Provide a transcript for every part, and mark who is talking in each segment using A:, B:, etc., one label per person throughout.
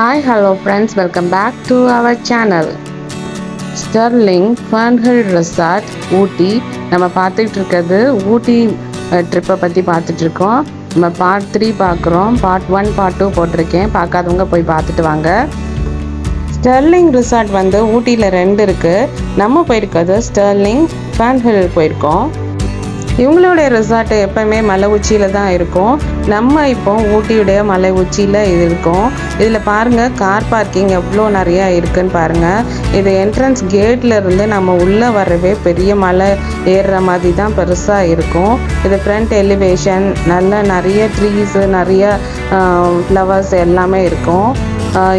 A: Hi, hello friends, welcome back to our channel. Sterling Fernhill Resort ஊட்டி நம்ம பார்த்துட்டு இருக்கிறது ஊட்டி ட்ரிப்பை பற்றி பார்த்துட்டு இருக்கோம். நம்ம பார்ட் 3 பார்க்குறோம். பார்ட் 1 பார்ட் 2 போட்டிருக்கேன், பார்க்காதவங்க போய் பார்த்துட்டு வாங்க. ஸ்டெர்லிங் ரிசார்ட் வந்து ஊட்டியில் 2 இருக்குது. நம்ம போயிருக்கிறது ஸ்டெர்லிங் ஃபேன்ஹில் போயிருக்கோம். இவங்களுடைய ரிசார்ட்டு எப்போவுமே மலை உச்சியில் தான் இருக்கும். நம்ம இப்போ ஊட்டியுடைய மலை உச்சியில் இருக்கோம். இதில் பாருங்கள், கார் பார்க்கிங் எவ்வளோ நிறையா இருக்குதுன்னு பாருங்கள். இது என்ட்ரன்ஸ் கேட்டில் இருந்து நம்ம உள்ளே வரவே பெரிய மலை ஏறுற மாதிரி தான் பெருசாக இருக்கும். இது ஃப்ரண்ட் எலிவேஷன், நிறைய ட்ரீஸு, நிறைய ஃப்ளவர்ஸ் எல்லாமே இருக்கும்.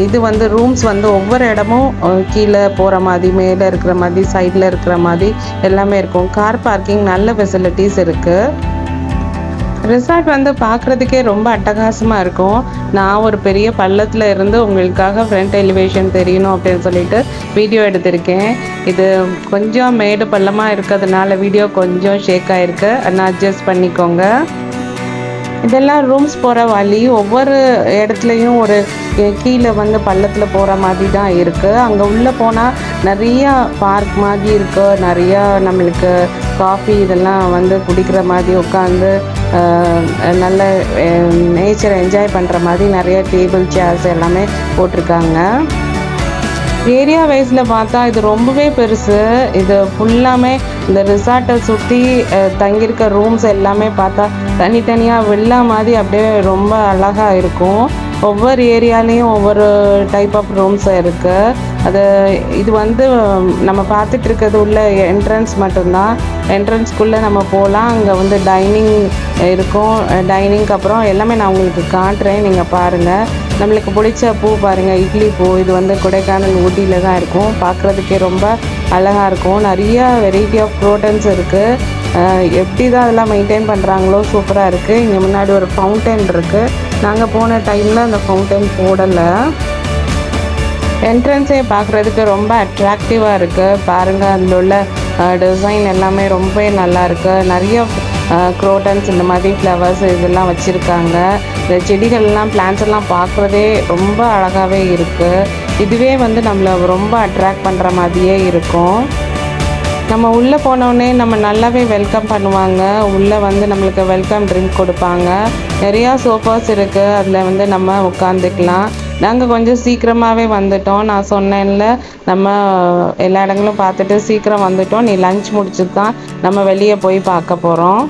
A: இது வந்து ரூம்ஸ் வந்து ஒவ்வொரு இடமும் கீழே போகிற மாதிரி, மேலே இருக்கிற மாதிரி, சைடில் இருக்கிற மாதிரி எல்லாமே இருக்கும். கார் பார்க்கிங் நல்ல ஃபெசிலிட்டிஸ் இருக்குது. ரிசார்ட் வந்து பார்க்குறதுக்கே ரொம்ப அட்டகாசமாக இருக்கும். நான் ஒரு பெரிய பள்ளத்தில் இருந்து உங்களுக்காக ஃப்ரண்ட் எலிவேஷன் தெரியணும் அப்படின்னு சொல்லிட்டு வீடியோ எடுத்திருக்கேன். இது கொஞ்சம் மேடு பள்ளமாக இருக்கிறதுனால வீடியோ கொஞ்சம் ஷேக் ஆகிருக்கு, அதனால் அட்ஜஸ்ட் பண்ணிக்கோங்க. இதெல்லாம் ரூம்ஸ் போகிற வழி. ஒவ்வொரு இடத்துலையும் ஒரு கீழே வந்து பள்ளத்தில் போகிற மாதிரி தான் இருக்குது. அங்கே உள்ளே போனால் நிறையா பார்க் மாதிரி இருக்குது. நிறையா நம்மளுக்கு காஃபி இதெல்லாம் வந்து குடிக்கிற மாதிரி, உட்காந்து நல்ல நேச்சரை என்ஜாய் பண்ணுற மாதிரி நிறைய டேபிள் சேர்ஸ் எல்லாமே போட்டிருக்காங்க. ஏரியா வைஸில் பார்த்தா இது ரொம்பவே பெருசு. இது ஃபுல்லாமே இந்த ரிசார்ட்டை சுற்றி தங்கியிருக்க ரூம்ஸ் எல்லாமே பார்த்தா தனித்தனியாக வில்லா மாதிரி அப்படியே ரொம்ப அழகாக இருக்கும். ஒவ்வொரு ஏரியாலேயும் ஒவ்வொரு டைப் ஆஃப் ரூம்ஸ் இருக்குது. இது வந்து நம்ம பார்த்துட்டு இருக்கிறது உள்ள என்ட்ரன்ஸ் மட்டும்தான். என்ட்ரன்ஸ்குள்ளே நம்ம போகலாம். அங்கே வந்து டைனிங் இருக்கும். டைனிங்க்கு அப்புறம் எல்லாமே நான் உங்களுக்கு காட்டுறேன், நீங்கள் பாருங்கள். நம்மளுக்கு பிடிச்ச பூ பாருங்கள், இட்லி பூ. இது வந்து கொடைக்கானல் ஊட்டியில் தான் இருக்கும். பார்க்குறதுக்கே ரொம்ப அழகாக இருக்கும். நிறைய வெரைட்டி ஆஃப் ப்ரோட்டன்ஸ் இருக்குது. எப்படி தான் அதெல்லாம் மெயின்டைன் பண்ணுறாங்களோ, சூப்பராக இருக்குது. இங்கே முன்னாடி ஒரு ஃபவுண்டன் இருக்குது. நாங்கள் போன டைமில் அந்த ஃபவுண்டன் போடலை. என்ட்ரன்ஸே பார்க்குறதுக்கு ரொம்ப அட்ராக்டிவாக இருக்குது. பாருங்கள், அதில் உள்ள டிசைன் எல்லாமே ரொம்ப நல்லா இருக்குது. நிறைய க்ரோட்டன்ஸ், இந்த மாதிரி ஃப்ளவர்ஸ் இதெல்லாம் வச்சுருக்காங்க. இந்த செடிகள்லாம், பிளான்ஸ் எல்லாம் பார்க்குறதே ரொம்ப அழகாகவே இருக்குது. இதுவே வந்து நம்மளை ரொம்ப அட்ராக்ட் பண்ணுற மாதிரியே இருக்கும். நம்ம உள்ளே போனோடனே நம்ம நல்லாவே வெல்கம் பண்ணுவாங்க. உள்ளே வந்து நம்மளுக்கு வெல்கம் ட்ரிங்க் கொடுப்பாங்க. நிறையா சோஃபாஸ் இருக்குது, அதில் வந்து நம்ம உட்காந்துக்கலாம். நாங்கள் கொஞ்சம் சீக்கிரமாகவே வந்துட்டோம். நான் சொன்னேன்ல, நம்ம எல்லா இடங்களும் பார்த்துட்டு சீக்கிரம் வந்துட்டோம். நீ லஞ்ச் முடிச்சுட்டு தான் நம்ம வெளியே போய் பார்க்க போகிறோம்.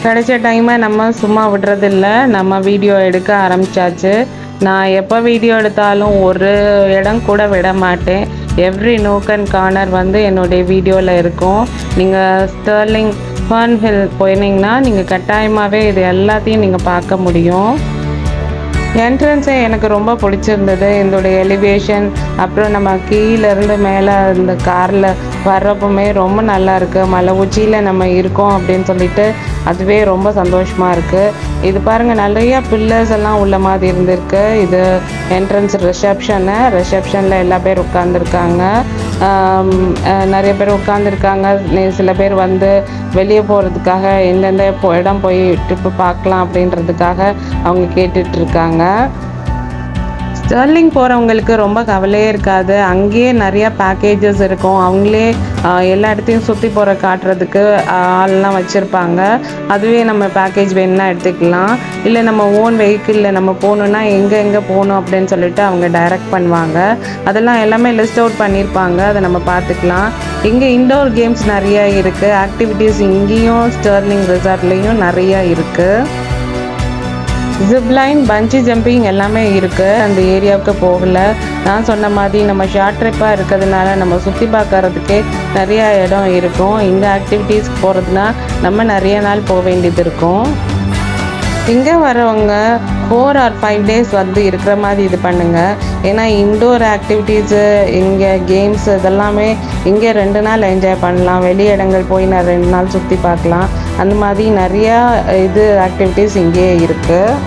A: கிடைச்ச டைமை நம்ம சும்மா விடுறதில்ல, நம்ம வீடியோ எடுக்க ஆரம்பித்தாச்சு. நான் எப்போ வீடியோ எடுத்தாலும் ஒரு இடம் கூட விட மாட்டேன். எவ்ரி நோக் அண்ட் கார்னர் வந்து என்னுடைய வீடியோவில் இருக்கும். நீங்கள் ஸ்டெர்லிங் ஃபர்ன்ஹில் போயிருந்தீங்கன்னா நீங்கள் கட்டாயமாகவே இது எல்லாத்தையும் நீங்கள் பார்க்க முடியும். என்ட்ரன்ஸே எனக்கு ரொம்ப பிடிச்சிருந்தது. இதோடைய எலிவேஷன், அப்புறம் நம்ம கீழேருந்து மேலே இந்த காரில் வர்றப்பவுமே ரொம்ப நல்லா இருக்குது. மலை உச்சியில் நம்ம இருக்கோம் அப்படின்னு சொல்லிட்டு அதுவே ரொம்ப சந்தோஷமாக இருக்குது. இது பாருங்கள், நிறையா பில்லர்ஸ் எல்லாம் உள்ள மாதிரி இருந்திருக்கு. இது என்ட்ரன்ஸ் ரிசப்ஷனில் எல்லா பேர் உட்காந்துருக்காங்க. நிறைய பேர் உட்காந்துருக்காங்க. சில பேர் வந்து வெளியே போகிறதுக்காக எந்தெந்த இடம் போய் ட்ரிப்பு பார்க்கலாம் அப்படின்றதுக்காக அவங்க கேட்டுட்ருக்காங்க. ஸ்டெர்லிங் போகிறவங்களுக்கு ரொம்ப கவலையே இருக்காது. அங்கேயே நிறையா பேக்கேஜஸ் இருக்கும். அவங்களே எல்லா இடத்தையும் சுற்றி போகிற காட்டுறதுக்கு ஆள்லாம் வச்சுருப்பாங்க. அதுவே நம்ம பேக்கேஜ் வேணும்னா எடுத்துக்கலாம். இல்லை நம்ம ஓன் வெஹிக்கிளில் நம்ம போகணுன்னா எங்கே போகணும் அப்படின்னு சொல்லிட்டு அவங்க டைரக்ட் பண்ணுவாங்க. அதெல்லாம் எல்லாமே லிஸ்ட் அவுட் பண்ணியிருப்பாங்க, அதை நம்ம பார்த்துக்கலாம். இங்கே இன்டோர் கேம்ஸ் நிறையா இருக்குது. ஆக்டிவிட்டீஸ் இங்கேயும் ஸ்டெர்லிங் ரிசார்ட்லேயும் நிறையா இருக்குது. ஜிப்லைன், பஞ்சி ஜம்பிங் எல்லாமே இருக்குது. அந்த ஏரியாவுக்கு போகலை. நான் சொன்ன மாதிரி நம்ம ஷார்ட் ட்ரிப்பாக இருக்கிறதுனால நம்ம சுற்றி பார்க்கறதுக்கே நிறையா இடம் இருக்கும். இந்த ஆக்டிவிட்டீஸ்க்கு போகிறதுனா நம்ம நிறைய நாள் போக வேண்டியது இருக்கும். இங்கே வரவங்க 4 or 5 days வந்து இருக்கிற மாதிரி இது பண்ணுங்கள். ஏன்னா இன்டோர் ஆக்டிவிட்டீஸு, இங்கே கேம்ஸ் இதெல்லாமே இங்கே 2 நாள் என்ஜாய் பண்ணலாம். வெளி இடங்கள் போய் நான் 2 நாள் சுற்றி பார்க்கலாம். அந்த மாதிரி நிறையா ஆக்டிவிட்டீஸ் இங்கேயே இருக்குது.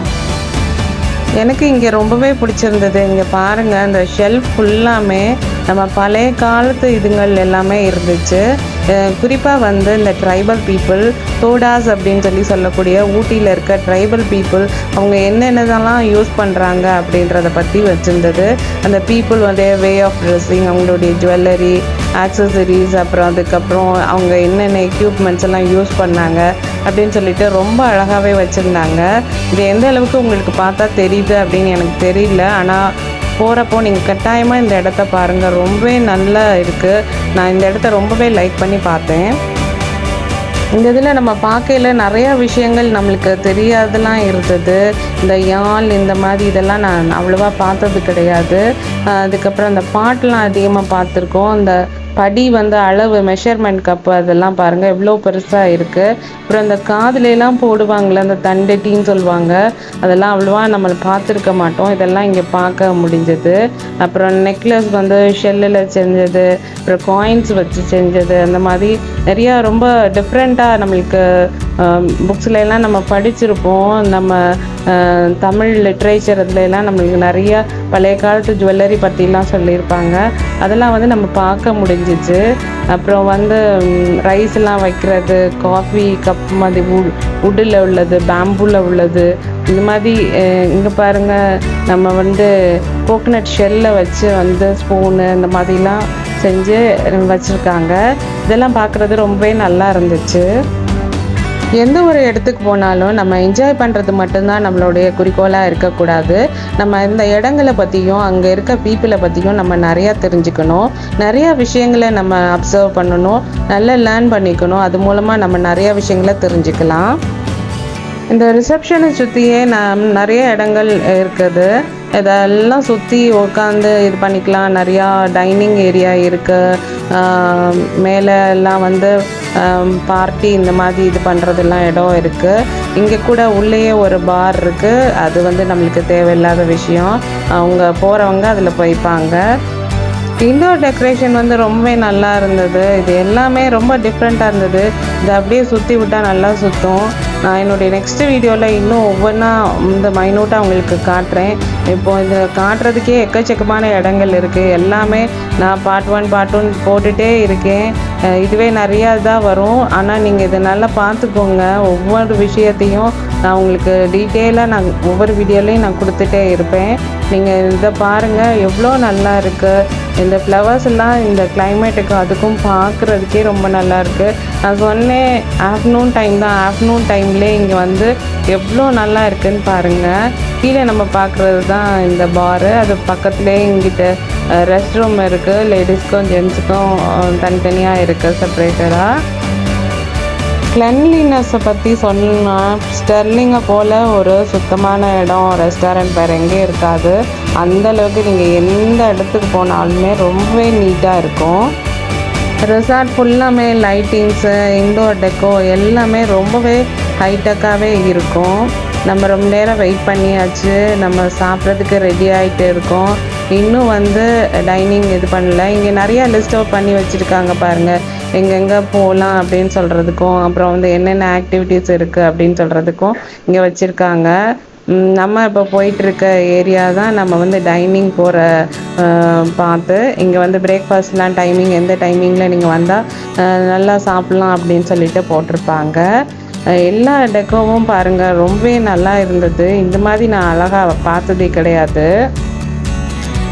A: எனக்கு இங்கே ரொம்பவே பிடிச்சிருந்தது. இங்கே பாருங்கள், இந்த ஷெல்ஃப் ஃபுல்லாமே நம்ம பழைய காலத்து இதுங்கள் எல்லாமே இருந்துச்சு. குறிப்பாக வந்து இந்த ட்ரைபல் பீப்புள் தோடாஸ் அப்படின்னு சொல்லக்கூடிய ஊட்டியில் இருக்க ட்ரைபல் பீப்புள் அவங்க என்னென்னதெல்லாம் யூஸ் பண்ணுறாங்க அப்படின்றத பற்றி வச்சுருந்தது. அந்த பீப்புள் வந்து வே ஆஃப் ட்ரெஸ்ஸிங், அவங்களுடைய ஜுவல்லரி, ஆக்சசரிஸ், அப்புறம் அதுக்கப்புறம் அவங்க என்னென்ன எக்யூப்மெண்ட்ஸ் எல்லாம் யூஸ் பண்ணாங்க அப்படின்னு சொல்லிட்டு ரொம்ப அழகாகவே வச்சுருந்தாங்க. இது எந்த அளவுக்கு உங்களுக்கு பார்த்தா தெரியுது அப்படின்னு எனக்கு தெரியல, ஆனால் போகிறப்போ நீங்கள் கட்டாயமாக இந்த இடத்த பாருங்கள், ரொம்பவே நல்லா இருக்குது. நான் இந்த இடத்த ரொம்பவே லைக் பண்ணி பார்த்தேன். இந்த இதில் நம்ம பார்க்கையில் நிறையா விஷயங்கள் நம்மளுக்கு தெரியாதெல்லாம் இருந்தது. இந்த யாழ் இந்த மாதிரி இதெல்லாம் நான் அவ்வளோவா பார்த்தது கிடையாது. அதுக்கப்புறம் அந்த பாட்டெலாம் அதிகமாக பார்த்துருக்கோம். இந்த படி வந்து அளவு மெஷர்மெண்ட் கப்பு அதெல்லாம் பாருங்கள் எவ்வளோ பெருசாக இருக்குது. அப்புறம் அந்த காதுலெலாம் போடுவாங்களே அந்த தண்டட்டின்னு சொல்லுவாங்க, அதெல்லாம் அவ்வளோவா நம்ம பார்த்துருக்க மாட்டோம். இதெல்லாம் இங்கே பார்க்க முடிஞ்சது. அப்புறம் நெக்லஸ் வந்து ஷெல்லில் செஞ்சது, அப்புறம் காயின்ஸ் வச்சு செஞ்சது, அந்த மாதிரி நிறையா ரொம்ப டிஃப்ரெண்ட்டாக நம்மளுக்கு புக்ஸ்லாம் நம்ம படிச்சிருப்போம். நம்ம தமிழ் லிட்ரேச்சர் இதுலலாம் நம்மளுக்கு நிறைய பழைய காலத்து ஜுவல்லரி பற்றிலாம் சொல்லியிருப்பாங்க. அதெல்லாம் வந்து நம்ம பார்க்க முடிஞ்சிச்சு. அப்புறம் வந்து ரைஸ்லாம் வைக்கிறது, காஃபி கப் மாதிரி உட்டில் உள்ளது, பேம்பூவில் உள்ளது, இந்த மாதிரி இங்கே பாருங்கள் நம்ம வந்து கோகனட் ஷெல்லை வச்சு வந்து ஸ்பூனு இந்த மாதிரிலாம் செஞ்சு வச்சுருக்காங்க. இதெல்லாம் பார்க்குறது ரொம்பவே நல்லா இருந்துச்சு. எந்த ஒரு இடத்துக்கு போனாலும் நம்ம என்ஜாய் பண்ணுறது மட்டும்தான் நம்மளுடைய குறிக்கோளாக இருக்கக்கூடாது. நம்ம இந்த இடங்களை பற்றியும் அங்கே இருக்க பீப்புளை பற்றியும் நம்ம நிறையா தெரிஞ்சுக்கணும். நிறையா விஷயங்களை நம்ம அப்சர்வ் பண்ணணும், நல்லா லேர்ன் பண்ணிக்கணும். அது மூலமாக நம்ம நிறையா விஷயங்களை தெரிஞ்சுக்கலாம். இந்த ரிசப்ஷனை சுற்றியே நிறைய இடங்கள் இருக்குது. இதெல்லாம் சுற்றி உட்காந்து இது பண்ணிக்கலாம். நிறையா டைனிங் ஏரியா இருக்குது. மேலே எல்லாம் வந்து பார்ட்டி இந்த மாதிரி இது பண்ணுறதெல்லாம் இடம் இருக்குது. இங்கே கூட உள்ளேயே ஒரு பார் இருக்குது. அது வந்து நம்மளுக்கு தேவையில்லாத விஷயம், அவங்க போகிறவங்க அதில் போய்ப்பாங்க. இன்டோர் டெக்கரேஷன் வந்து ரொம்பவே நல்லா இருந்தது. இது எல்லாமே ரொம்ப டிஃப்ரெண்ட்டாக இருந்தது. இதை அப்படியே சுற்றி விட்டால் நல்லா சுற்றும். நான் என்னுடைய நெக்ஸ்ட் வீடியோவில் இன்னும் ஒவ்வொன்றா இந்த மைனூட்டாக உங்களுக்கு காட்டுறேன். இப்போது இது காட்டுறதுக்கே எக்கச்சக்கமான இடங்கள் இருக்குது. எல்லாமே நான் பார்ட் 1 பார்ட் 2 போட்டுகிட்டே இருக்கேன். இதுவே நிறையா தான் வரும். ஆனால் நீங்கள் இதை நல்லா பார்த்துக்கோங்க. ஒவ்வொரு விஷயத்தையும் நான் உங்களுக்கு டீட்டெயிலாக நான் ஒவ்வொரு வீடியோலையும் நான் கொடுத்துட்டே இருப்பேன். நீங்கள் இதை பாருங்கள், எவ்வளோ நல்லா இருக்குது. இந்த ஃப்ளவர்ஸ் எல்லாம் இந்த கிளைமேட்டுக்கு அதுக்கும் பார்க்குறதுக்கே ரொம்ப நல்லா இருக்குது. நான் சொன்னேன் ஆஃப்டர்நூன் டைம் தான், ஆஃப்டர்நூன் டைம்லேயே இங்கே வந்து எவ்வளோ நல்லா இருக்குதுன்னு பாருங்கள். கீழே நம்ம பார்க்குறது தான் இந்த பாரு. அது பக்கத்துலேயே இங்கிட்ட ரெஸ்ட் ரூம் இருக்குது. லேடிஸ்க்கும் ஜென்ஸுக்கும் தனித்தனியாக இருக்குது செப்ரேட்டடாக. கிளென்லினஸை பற்றி சொன்னால் ஸ்டெர்லிங்கை போல் ஒரு சுத்தமான இடம் ரெஸ்டாரண்ட் வேறு எங்கேயும் இருக்காது. அந்தளவுக்கு நீங்கள் எந்த இடத்துக்கு போனாலுமே ரொம்பவே நீட்டாக இருக்கும். ரெசார்ட் ஃபுல்லாமே லைட்டிங்ஸு, இன்டோர் டெக்கோ எல்லாமே ரொம்பவே ஹைடெக்காகவே இருக்கும். நம்ம ரொம்ப நேரம் வெயிட் பண்ணியாச்சு. நம்ம சாப்பிட்றதுக்கு ரெடி ஆகிட்டு இருக்கோம். இன்னும் வந்து டைனிங் இது பண்ணல. இங்கே நிறையா லிஸ்ட் அவுட் பண்ணி வச்சுருக்காங்க பாருங்கள், எங்கெங்கே போகலாம் அப்படின்னு சொல்கிறதுக்கும், அப்புறம் வந்து என்னென்ன ஆக்டிவிட்டீஸ் இருக்குது அப்படின்னு சொல்கிறதுக்கும் இங்கே வச்சுருக்காங்க. நம்ம இப்போ போயிட்டுருக்க ஏரியா தான் நம்ம வந்து டைனிங் போகிற பார்த்து. இங்கே வந்து பிரேக்ஃபாஸ்ட்லாம் டைமிங் எந்த டைமிங்கில் நீங்கள் வந்தால் நல்லா சாப்பிட்லாம் அப்படின்னு சொல்லிட்டு போட்டிருப்பாங்க. எல்லா டெக்கோவும் பாருங்கள் ரொம்பவே நல்லா இருந்தது. இந்த மாதிரி நான் அழகாக பார்த்ததே கிடையாது.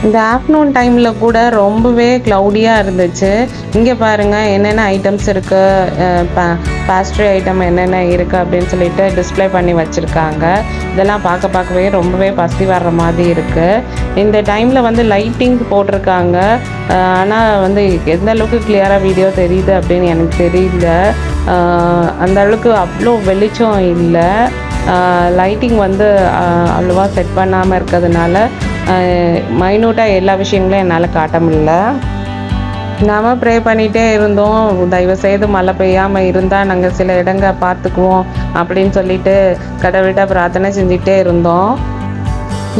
A: இந்த ஆஃப்டர்நூன் டைமில் கூட ரொம்பவே க்ளவுடியாக இருந்துச்சு. இங்கே பாருங்கள் என்னென்ன ஐட்டம்ஸ் இருக்குது, பேஸ்ட்ரி ஐட்டம் என்னென்ன இருக்குது அப்படின்னு சொல்லிட்டு டிஸ்பிளே பண்ணி வச்சுருக்காங்க. இதெல்லாம் பார்க்கவே ரொம்பவே பசி வர்ற மாதிரி இருக்குது. இந்த டைமில் வந்து லைட்டிங் போட்டிருக்காங்க. ஆனால் வந்து எந்த அளவுக்கு கிளியராக வீடியோ தெரியுது அப்படின்னு எனக்கு தெரியல. அந்த அளவுக்கு அவ்வளோ வெளிச்சம் இல்லை. லைட்டிங் வந்து அவ்வளோவா செட் பண்ணாமல் இருக்கிறதுனால மைனூட்டாக எல்லா விஷயங்களும் என்னால் காட்ட முடியல. நாம் ப்ரே பண்ணிகிட்டே இருந்தோம், தயவுசெய்து மழை பெய்யாமல் இருந்தால் நாங்கள் சில இடங்க பார்த்துக்குவோம் அப்படின்னு சொல்லிட்டு கடவுள்கிட்ட பிரார்த்தனை செஞ்சுக்கிட்டே இருந்தோம்.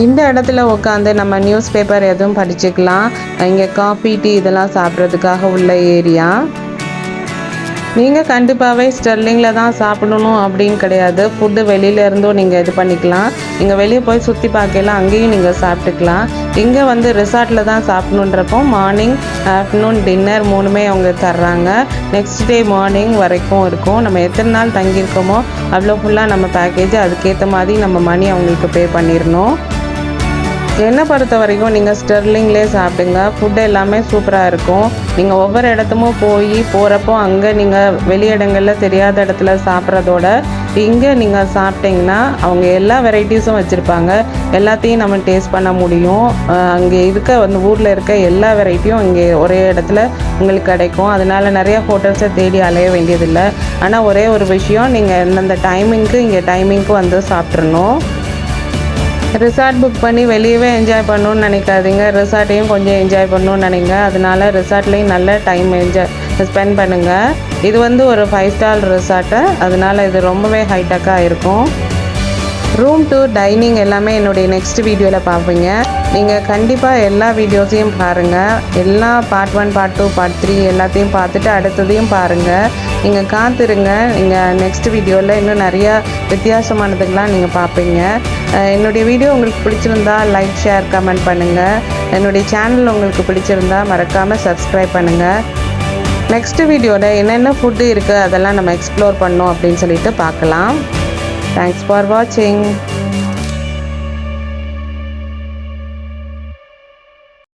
A: இந்த இடத்துல உட்காந்து நம்ம நியூஸ் பேப்பர் எதுவும் படிச்சுக்கலாம். இங்கே காஃபி டீ இதெல்லாம் சாப்பிட்றதுக்காக உள்ள ஏரியா. நீங்கள் கண்டிப்பாகவே ஸ்டெர்லிங்கில் தான் சாப்பிடணும் அப்படின்னு கிடையாது. ஃபுட்டு வெளியில இருந்தும் நீங்கள் இது பண்ணிக்கலாம். நீங்கள் வெளியே போய் சுற்றி பார்க்கலாம், அங்கேயும் நீங்கள் சாப்பிட்டுக்கலாம். இங்கே வந்து ரிசார்ட்டில் தான் சாப்பிடணுன்றப்போ மார்னிங், ஆஃப்டர்நூன், டின்னர் 3மே அவங்க தர்றாங்க. நெக்ஸ்ட் டே மார்னிங் வரைக்கும் இருக்கும். நம்ம எத்தனை நாள் தங்கியிருக்கோமோ அவ்வளோ ஃபுல்லாக நம்ம பேக்கேஜ் அதுக்கேற்ற மாதிரி நம்ம மணி அவங்களுக்கு பே பண்ணிடணும். என்னை பொறுத்த வரைக்கும் நீங்கள் ஸ்டெர்லிங்லேயே சாப்பிடுங்க. ஃபுட்டு எல்லாமே சூப்பராக இருக்கும். நீங்கள் ஒவ்வொரு இடத்துமும் போகிறப்போ அங்கே நீங்கள் வெளி இடங்களில் தெரியாத இடத்துல சாப்பிட்றதோட இங்கே நீங்கள் சாப்பிட்டிங்கன்னா அவங்க எல்லா வெரைட்டிஸும் வச்சுருப்பாங்க. எல்லாத்தையும் நம்ம டேஸ்ட் பண்ண முடியும். அங்கே அந்த ஊரில் இருக்க எல்லா வெரைட்டியும் இங்கே ஒரே இடத்துல உங்களுக்கு கிடைக்கும். அதனால் நிறையா ஹோட்டல்ஸை தேடி அலைய வேண்டியதில்லை. ஆனால் ஒரே ஒரு விஷயம், நீங்கள் எந்தெந்த டைமிங்க்கு இங்கே டைமிங்க்கு வந்து சாப்பிட்றணும். ரிசார்ட் புக் பண்ணி வெளியவே என்ஜாய் பண்ணணுன்னு நினைக்காதீங்க. ரிசார்ட்டையும் கொஞ்சம் என்ஜாய் பண்ணணுன்னு நினைங்க. அதனால ரிசார்ட்லேயும் நல்ல டைம் ஸ்பெண்ட் பண்ணுங்கள். இது வந்து ஒரு 5 ஸ்டார் ரிசார்ட்டு. அதனால் இது ரொம்பவே ஹைடெக்காக இருக்கும். ரூம் டூர், டைனிங் எல்லாமே என்னுடைய நெக்ஸ்ட் வீடியோவில் பார்ப்பீங்க. நீங்கள் கண்டிப்பாக எல்லா வீடியோஸையும் பாருங்கள். எல்லா பார்ட் 1, பார்ட் 2, பார்ட் 3 எல்லாத்தையும் பார்த்துட்டு அடுத்ததையும் பாருங்கள். நீங்கள் காத்திருங்க. நீங்கள் நெக்ஸ்ட் வீடியோவில் இன்னும் நிறையா வித்தியாசமானதுக்கெலாம் நீங்கள் பார்ப்பீங்க. என்னுடைய வீடியோ உங்களுக்கு பிடிச்சிருந்தா லைக், ஷேர், கமெண்ட் பண்ணுங்கள். என்னுடைய சேனல் உங்களுக்கு பிடிச்சிருந்தா மறக்காமல் சப்ஸ்கிரைப் பண்ணுங்கள். நெக்ஸ்ட் வீடியோவில் என்னென்ன ஃபுட்டு இருக்குது அதெல்லாம் நம்ம எக்ஸ்ப்ளோர் பண்ணோம் அப்படின்னு சொல்லிட்டு பார்க்கலாம். தேங்க்ஸ் ஃபார் வாட்சிங்.